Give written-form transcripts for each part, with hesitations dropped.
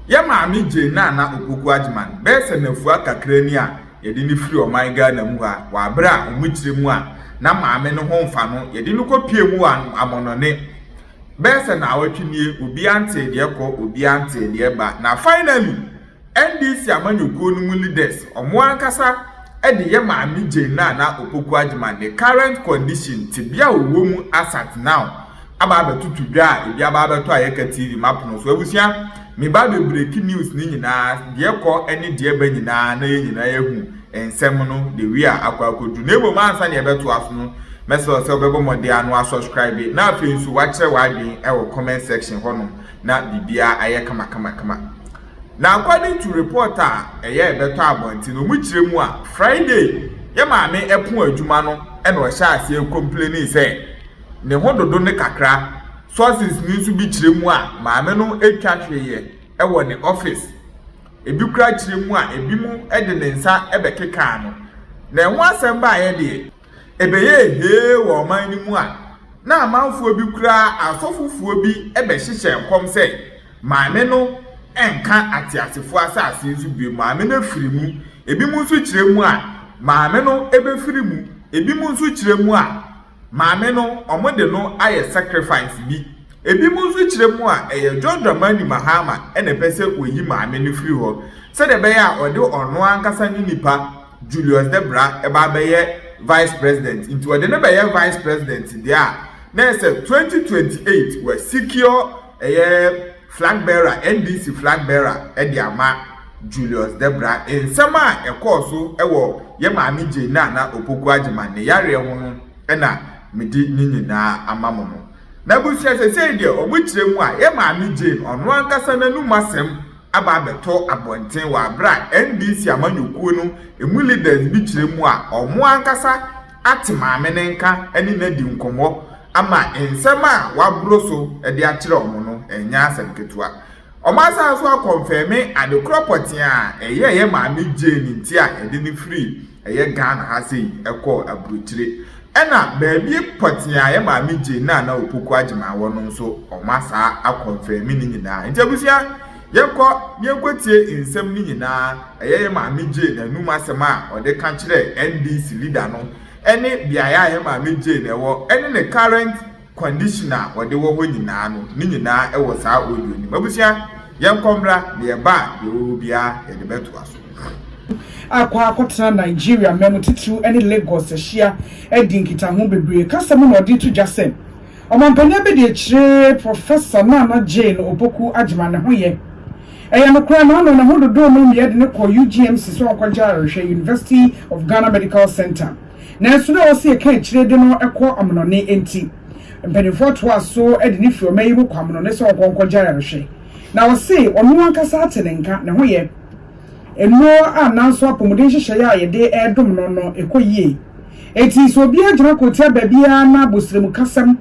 ya maami Jane na opoku adman bese nafua kakra ni a yedi ni free oman Ghana mu a wa bra omukyire mu a na maame no ho mfa no yedi no kopie mu amonone bese na awatwinie obi ante de ko obi ante de ba na finally NDC amanyuko no mu leaders omo ankasa de ye maami Jane na opoku adman the current condition tibia owo mu asat now aba abatutu dwa ebi aba abeto ayeka TV map no so abusia me ba be breaking news ni nyina de ko ene de ba nyina na ye nyina yehu ensem no de wi akwakodu na ebo mansa ne ebeto aso no meso se obebo mode anu subscribe na afi nso wa kire wa adwen e wo comment section hono na bibia aye kama na according to reporter eye ebeto abonti no mu kire mu a Friday ye maame epon adwuma no e no hya ase complain say ne hododo ne kakra sources ni nso bi kire mu a maame no etwa hweye e wo ne office ebi kura kire mu a ebi mu e de ne nsa e bekeka no na ho asem ba ye de ebeye he wo man ni mu a na amanfo bi kura asofofuo bi e be hyehye nkom se maame no enka atiasefo asase nso bi maame na firi mu ebi mu nso kire mu a maame no ebe firi mu ebi mu nso kire mu a maame no omode no aye sacrifice bi ebi mu nso kire mu a eye John Dramani Mahama ene pese oyi maame no firi ho se de be ya ode ono ankasa ni nipa Julius Debra e ba be ye vice president into ode no be ye vice president dia na say 2028 we secure eye flag bearer NDC flag bearer e dia ma Julius Debra ensema e course e wo ye maame Jane na opoku adman ne yare ho no na medi nyina amamo no na busia sese de omukyire mu a ye maame Jane ono ankasa nanu masem aba beto abonten wa bra NDC amanyukuo no emu leaders bi kyire mu a omo ankasa ate maame ne nka eni na di nkomo ama ensema wa broso e de akire omo no enya asemketua omo asa so confirm ade property a ye maame Jane nti a e de ni free ye Ghana ha sei ekọ aburukyire ena baabi potia ye maame Jane na opoku adman wo no nso omasa akonfirm ni nyina ntabusia yenkwatie nsem ni nyina ye maame Jane anu masem a ode kan kire NDC leader no ene biaya ye maame Jane ewo ene ne current conditioner ode wo ho nyina no ni nyina ewo saa odio ni mabusia yenkombra de ba ye obia ye de beto aso akwa akotena Nigeria memu titru ene Lagos ehia edinkita ho bebre kasem no odi to jasem omampanya be de kire Professor Nana Jane opoku adman ho ye eya no kra na no hododo no ye de ne ko UGMC so akwaja rehwe University of Ghana Medical Center na so na o se ka kire de no ekọ amnone enti mpenifo to aso edi ne fi o mayi mu kwamnone so akwaja rehwe na o se onu ankasa atenenka ne ho ye eno ananso apomuden hyehye ya yede edom no ekoyie eti so obi agyina kotia babia na bosremu kasam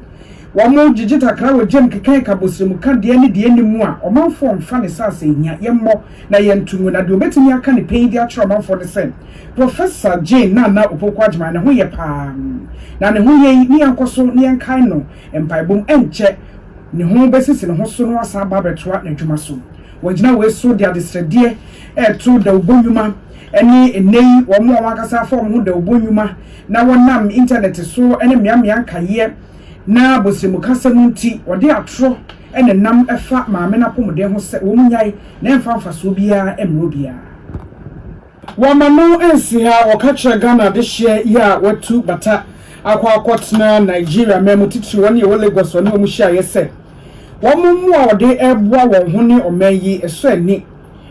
womo digita kra wo gem kekan ka bosremu kan de ne de nimu a omanfo mfa ne sase nya yemmo na yentumu na de obetimi aka ne pay dia chro omanfo ne sen Professor Jane na opoku adman ne ho ye pa na ne ho ye ni ankoso ni enkan no empaibom enche ne ho besisi ne ho so no asa ba betwa na dwuma so wajina we so dia disredie to da ubonyuma eni enei wo mo wakasa form hu da ubonyuma na wonam internet so ene miamia nkaye na bosemu kasa nti wode atro ene nam efa maame na pomode ho se wo munyai na emfa so bia emro bia wo manu ensi ha wakacha Ghana de hye ya watu bata akwa akotena Nigeria memu titiri woni wo Lagos woni mu hye ayese wo mu a wode ebua wo ho ne omayi eso ani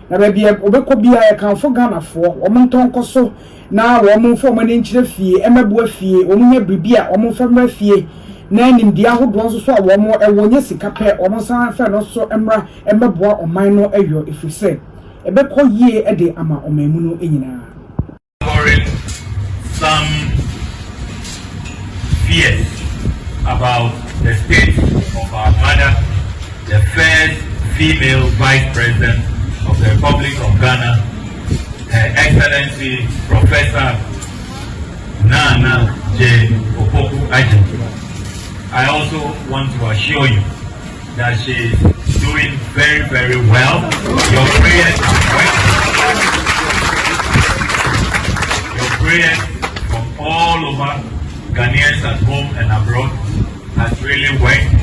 na baby obekọ bia ya kanfo Ghana fo omontonko so na wo monfo mani nkyire fie emabua fie omunya bibia omonfo mra fie na anim dia hodo so so a wo mo ewonye sika pe omonsan fa no so emra emabua oman no eyo efise ebekọ yie ede ama omamu no enyina some fear about the state of our mother, the first female vice president of the Republic of Ghana, Her Excellency Professor Nana Jane Opoku Adman. I also want to assure you that she is doing very, very well. Your prayers work. Your prayers from all over Ghanaians at home and abroad has really worked.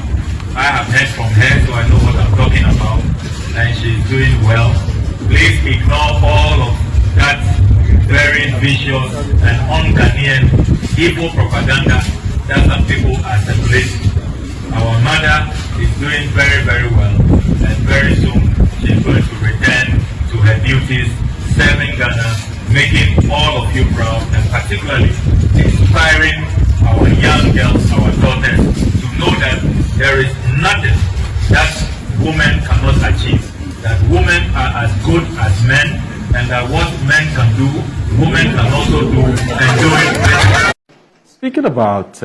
I have heard from her, so I know what I'm talking about, and she's doing well. Please ignore all of that very vicious and un-Ghanaian evil propaganda that some people are circulating. Our mother is doing very, very well, and very soon she's going to return to her duties, serving Ghana, making all of you proud, and particularly inspiring our young girls, our daughters, to know that there is nothing that women cannot achieve, that women are as good as men, and that what men can do, women can also do, and do it better. Speaking about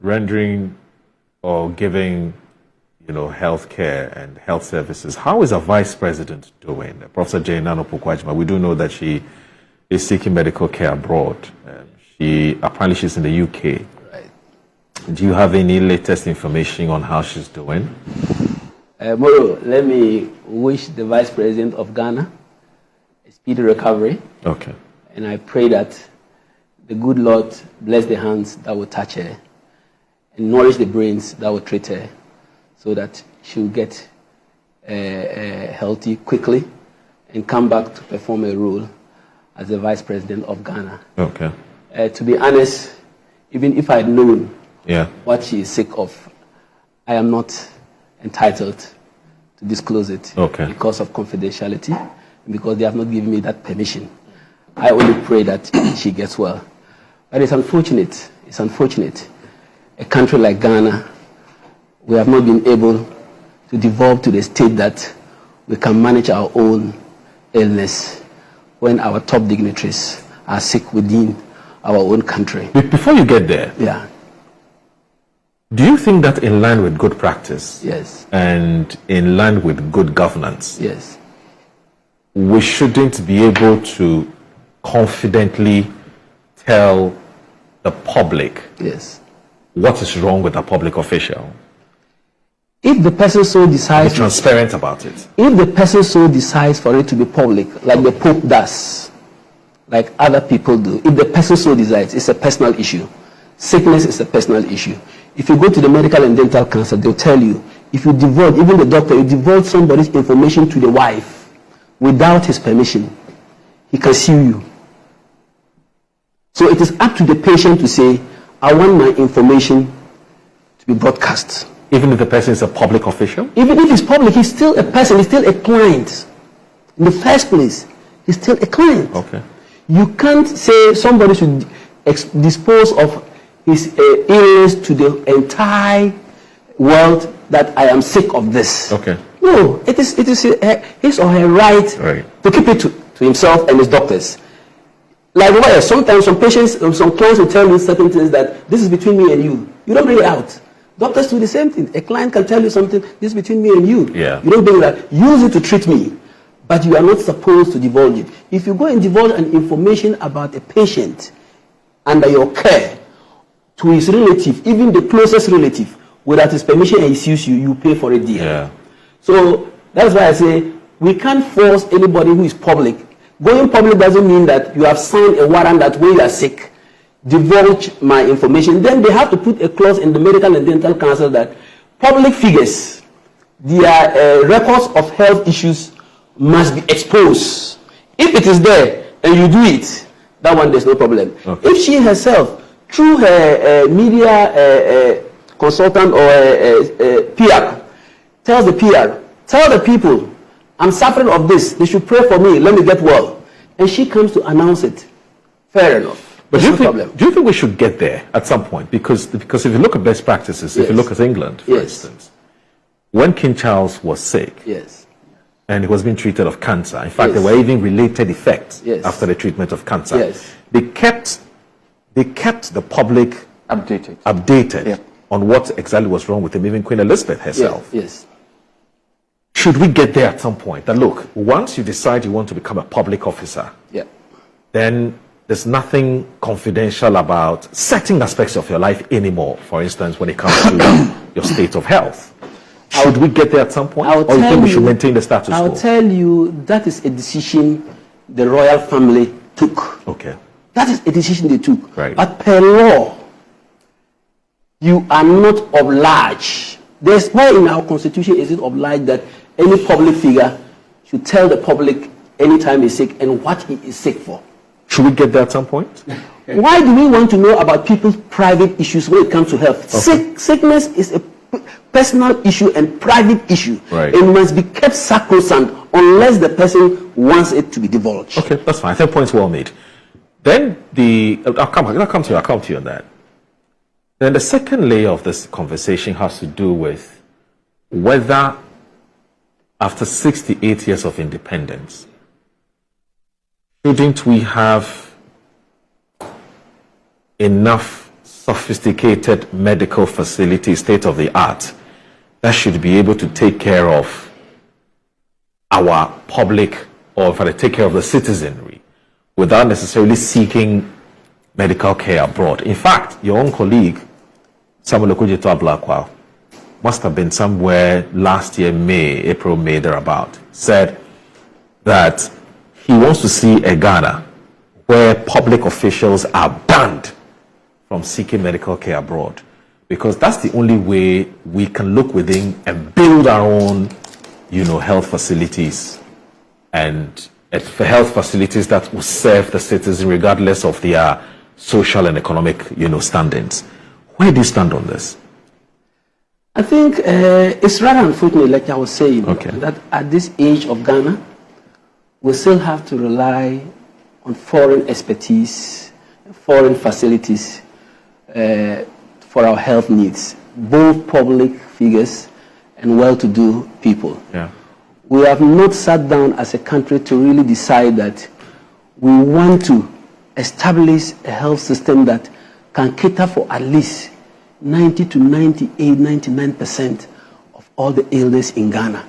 rendering or giving, health care and health services, how is a vice president doing? Professor Jane Nanopokwajima, we do know that she is seeking medical care abroad. Apparently she's in the UK. Right. Do you have any latest information on how she's doing? Moro, let me wish the Vice President of Ghana a speedy recovery. Okay. And I pray that the good Lord bless the hands that will touch her and nourish the brains that will treat her so that she will get healthy quickly and come back to perform a role as the Vice President of Ghana. Okay. To be honest, even if I had known what she is sick of, I am not entitled to disclose it because of confidentiality and because they have not given me that permission. I only pray that she gets well. But it's unfortunate. It's unfortunate. A country like Ghana, we have not been able to devolve to the state that we can manage our own illness when our top dignitaries are sick within our own country. Before you get there, do you think that in line with good practice and in line with good governance, we shouldn't be able to confidently tell the public what is wrong with a public official? If the person so decides, be transparent about it. If the person so decides for it to be public, like the Pope does, like other people do, if the person so decides, it's a personal issue. Sickness is a personal issue. If you go to the Medical and Dental Council, they'll tell you, if you divulge, even the doctor, you divulge somebody's information to the wife without his permission, he can sue you. So it is up to the patient to say, I want my information to be broadcast. Even if the person is a public official? Even if he's public, he's still a person, he's still a client. In the first place, he's still a client. Okay. You can't say somebody should dispose of his illness to the entire world that I am sick of this. Okay. No, it is his or her right to keep it to himself and his doctors. Likewise, sometimes some patients, some clients will tell you certain things that this is between me and you. You don't bring it out. Doctors do the same thing. A client can tell you something, this is between me and you. Yeah. You don't bring it out. Use it to treat me, but you are not supposed to divulge it. If you go and divulge an information about a patient under your care to his relative, even the closest relative, without his permission and he sues you, you pay for it dear. Yeah. So that's why I say we can't force anybody who is public. Going public doesn't mean that you have signed a warrant that when you are sick, divulge my information. Then they have to put a clause in the Medical and Dental Council that public figures, their records of health issues must be exposed. If it is there and you do it, that one there's no problem. Okay. If she herself, through her media consultant or PR, tells the PR, tell the people, I'm suffering of this, they should pray for me, let me get well. And she comes to announce it. Fair enough. But do you think we should get there at some point? Because if you look at best practices, if you look at England, for instance, when King Charles was sick, and he was being treated of cancer, in fact, there were even related effects after the treatment of cancer. They kept the public updated on what exactly was wrong with him, even Queen Elizabeth herself. Should we get there at some point? That look, once you decide you want to become a public officer, then there's nothing confidential about certain aspects of your life anymore. For instance, when it comes to your state of health. Should we get there at some point? Or you think we should maintain the status quo? I'll tell you, that is a decision the royal family took. Okay. That is a decision they took. Right. But per law, you are not obliged. There's why in our constitution is it obliged that any public figure should tell the public anytime he's sick and what he is sick for. Should we get there at some point? Why do we want to know about people's private issues when it comes to health? Okay. Sickness is a personal issue and private issue. Right. It must be kept sacrosanct unless the person wants it to be divulged. Okay, that's fine. I think point's well made. Then I'll come to you on that. Then the second layer of this conversation has to do with whether after 68 years of independence, shouldn't we have enough sophisticated medical facilities, state of the art, that should be able to take care of our public, or if I take care of the citizenry, without necessarily seeking medical care abroad? In fact, your own colleague, Samuel Okudzeto Ablakwa, must have been somewhere last year, April, May, thereabout, said that he wants to see a Ghana where public officials are banned from seeking medical care abroad, because that's the only way we can look within and build our own, health facilities, and for health facilities that will serve the citizens regardless of their social and economic, standings. Where do you stand on this? I think it's rather unfortunate, like I was saying, that at this age of Ghana, we still have to rely on foreign expertise, foreign facilities for our health needs, both public figures and well-to-do people. Yeah. We have not sat down as a country to really decide that we want to establish a health system that can cater for at least 90 to 98, 99% of all the illness in Ghana,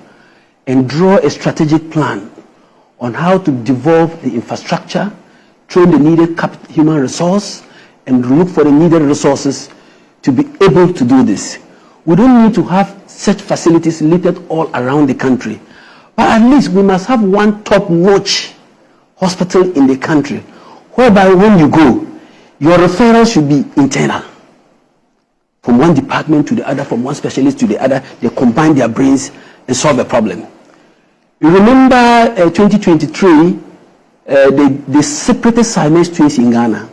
and draw a strategic plan on how to develop the infrastructure, train the needed human resource, and look for the needed resources to be able to do this. We don't need to have such facilities littered all around the country, but at least we must have one top-notch hospital in the country, whereby when you go, your referral should be internal. From one department to the other, from one specialist to the other, they combine their brains and solve a problem. You remember 2023, they separated Siamese twins in Ghana.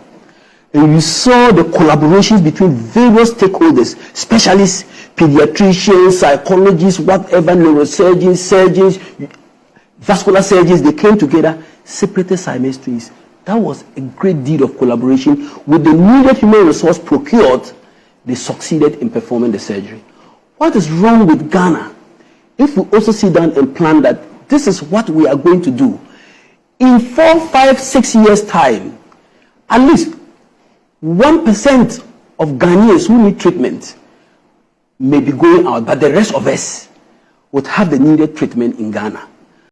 And you saw the collaborations between various stakeholders, specialists, pediatricians, psychologists, whatever, neurosurgeons, surgeons, vascular surgeons. They came together, separated Siamese twins. That was a great deal of collaboration. With the needed human resource procured, they succeeded in performing the surgery. What is wrong with Ghana? If we also sit down and plan that this is what we are going to do, in 4, 5, 6 years' time, at least 1% of Ghanaians who need treatment may be going out, but the rest of us would have the needed treatment in Ghana.